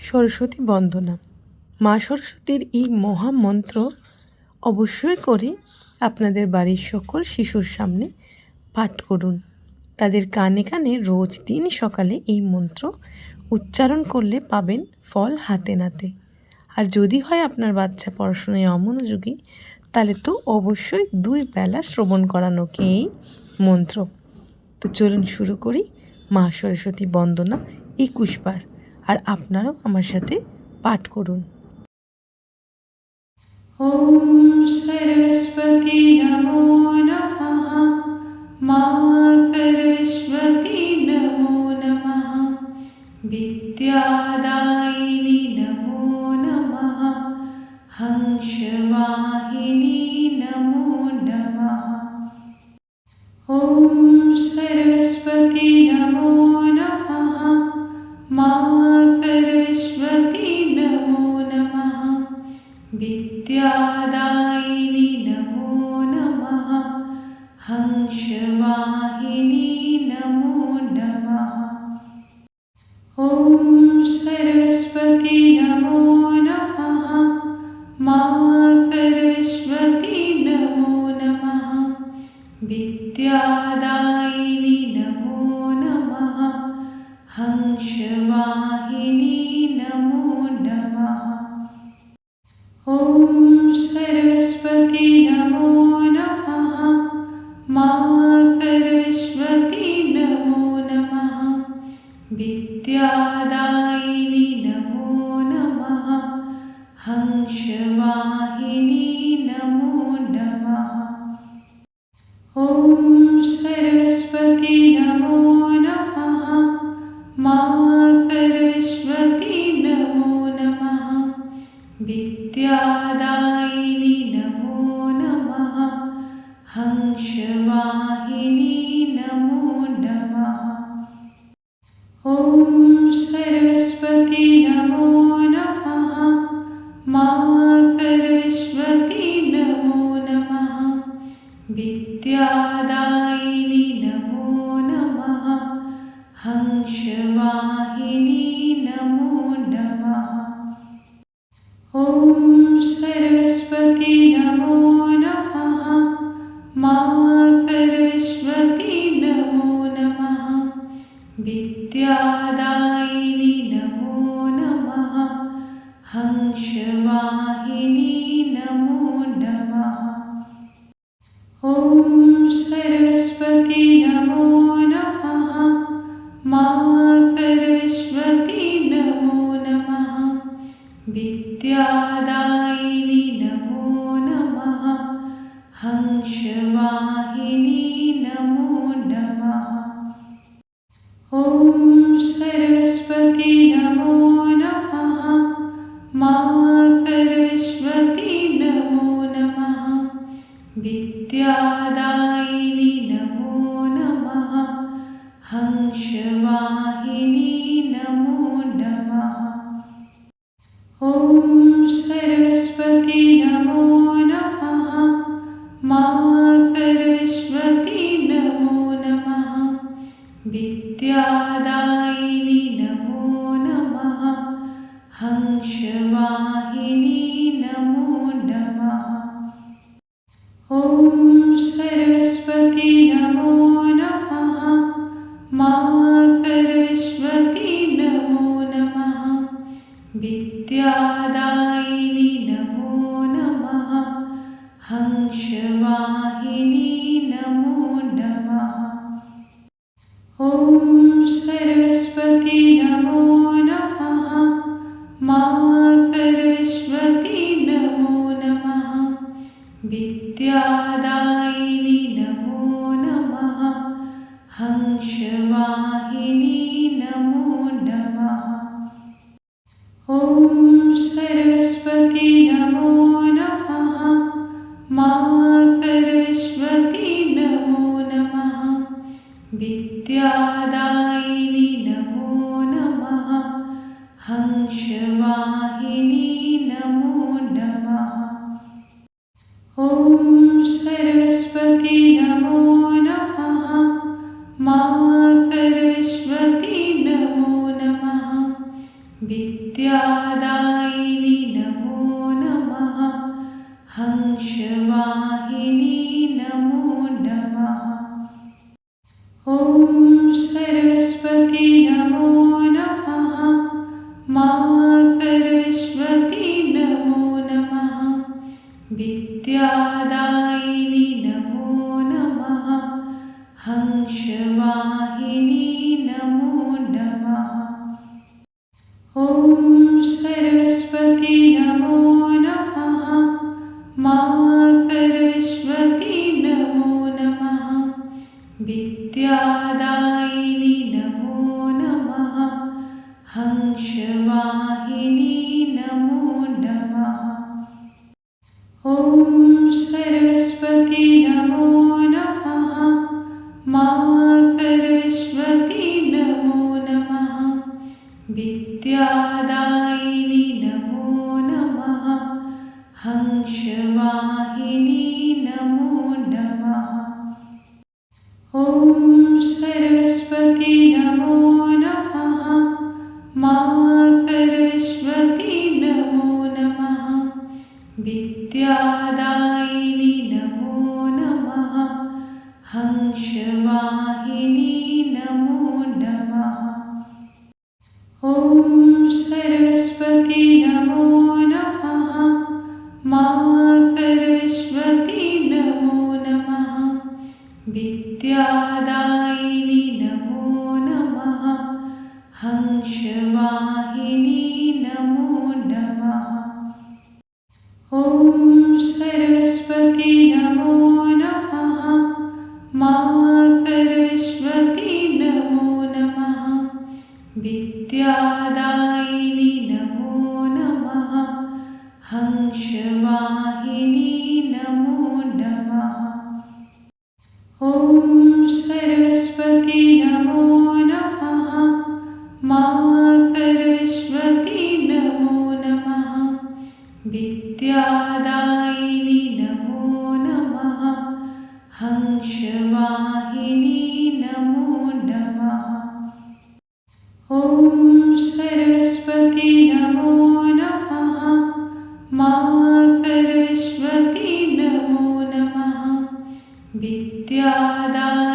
সরস্বতী বন্দনা। মা সরস্বতীর এই মহামন্ত্র অবশ্যই করে আপনাদের বাড়ির সকল শিশুর সামনে পাঠ করুন। তাদের কানে কানে রোজ দিন সকালে এই মন্ত্র উচ্চারণ করলে পাবেন ফল হাতে নাতে। আর যদি হয় আপনার বাচ্চা পড়াশোনায় অমনোযোগী, তাহলে তো অবশ্যই 2 বেলা শ্রবণ করানোকে এই মন্ত্র। তো চলুন শুরু করি মা সরস্বতী বন্দনা 21 বার। আর আপনারাও আমার সাথে পাঠ করুন। ওম সরস্বতী নমো নমঃ। মা সরস্বতী নমো নমঃ। বিদ্যাদায়িনী নমো নমঃ। হংসবাহিনী নমো নমঃ। ওম সরস্বতী নমো নমঃ। মা সরস্বতী নমো নমঃ। বিদ্যাদায়িনী নমো নমঃ। হংসবাহিনী নমো নমঃ। ওম সরস্বতী নমো নমঃ। মা সরস্বতী নমো নমঃ। বিদ্যাদায়িনী নমো নমঃ। হংসবাহিনী নমো নমঃ। ওম সরস্বতী নমো নমঃ। মা সরস্বতী নমো নমঃ। বিদ্যাদায়িনী নমো নমঃ। হংসবাহিনী নমো নমঃ। ওম সরস্বতী নমো নমঃ। মা সরস্বতী নমো নমঃ। বিদ্যাদায়িনী নমো নমঃ। হংসবাহিনী নমো নমঃ। ওম সরস্বতী নমো নমঃ। মা সরস্বতী নমো নমঃ। বিদ্যাদায়িনী নমো নমঃ। হংসবাহিনী নমো নমঃ। ওম সরস্বতী নমো নমঃ। মা সরস্বতী নমো নমঃ। বিদ্যাদায়িনী নমো নমঃ। হংসবাহিনী নমো নমঃ। ওম সরস্বতী নমো নমঃ। মা সরস্বতী নমো নমঃ। বিদ্যাদায়িনী নমো নমঃ। হংসবাহিনী নমো নমঃ। ওম সরস্বতী নমো নমঃ। মা সরস্বতী নমো নমঃ। বিদ্যাদায়িনী নমো নমঃ। হংসবাহিনী নমো নমঃ। ওম সরস্বতী নমো নমঃ। মা সরস্বতী নমো নমঃ। বিদ্যাদায়িনী নমো নমঃ। হংসবাহিনী নমো নমঃ। ওম সরস্বতী নমো নমঃ। মা সরস্বতী নমো নমঃ। বিদ্যাদায়িনী নমো নমঃ। হংসবাহিনী নমো নমঃ। ওম সরস্বতী নমো নমঃ। মা সরস্বতী নমো নমঃ। বিদ্যাদায়িনী নমো নমঃ। হংসবাহিনী নমো নমঃ। ওম সরস্বতী নমো নমঃ। মা সরস্বতী নমো নমঃ। বিদ্যাদায়িনী নমো নমঃ। হংসবাহিনী নমো নমঃ। ওম সরস্বতী নমো নমঃ। মা সরস্বতী নমো নমঃ। विद्यादायिनि नमो नमः हंसवाहिनी नमो नमः ॐ सरस्वती नमो नमः मा सरस्वती नमो नमः विद्यादायिनि नमो नमः हंसवाहिनी नमो नमः ॐ सरस्वती नमो नमः मा सरस्वती नमो नमः विद्यादायिनि नमो नमः हंसवाहिनी नमो नमः ॐ सरस्वती नमो नमः मा सरस्वती नमो नमः विद्यादायिनि नमो नमः हंसवाहिनी नमो नमः ॐ सरस्वती नमो नमः मा सरस्वती नमो नमः विद्यादायिनि नमो नमः हंसवाहिनी नमो नमः ॐ सरस्वती नमो नमः मा सरस्वती नमो नमः विद्यादायिनि नमो नमः हंसवाहिनी नमो नमः ॐ सरस्वती नमो नमः मा सरस्वती नमो नमः विद्यादायिनि नमो नमः हंसवाहिनी नमो नमः ॐ सरस्वती नमो नमः मा सरस्वती नमो नमः विद्यादायिनि नमो नमः हंसवाहिनी नमो नमः ॐ सरस्वती नमो नमः मा सरस्वती नमो नमः विद्यादायिनि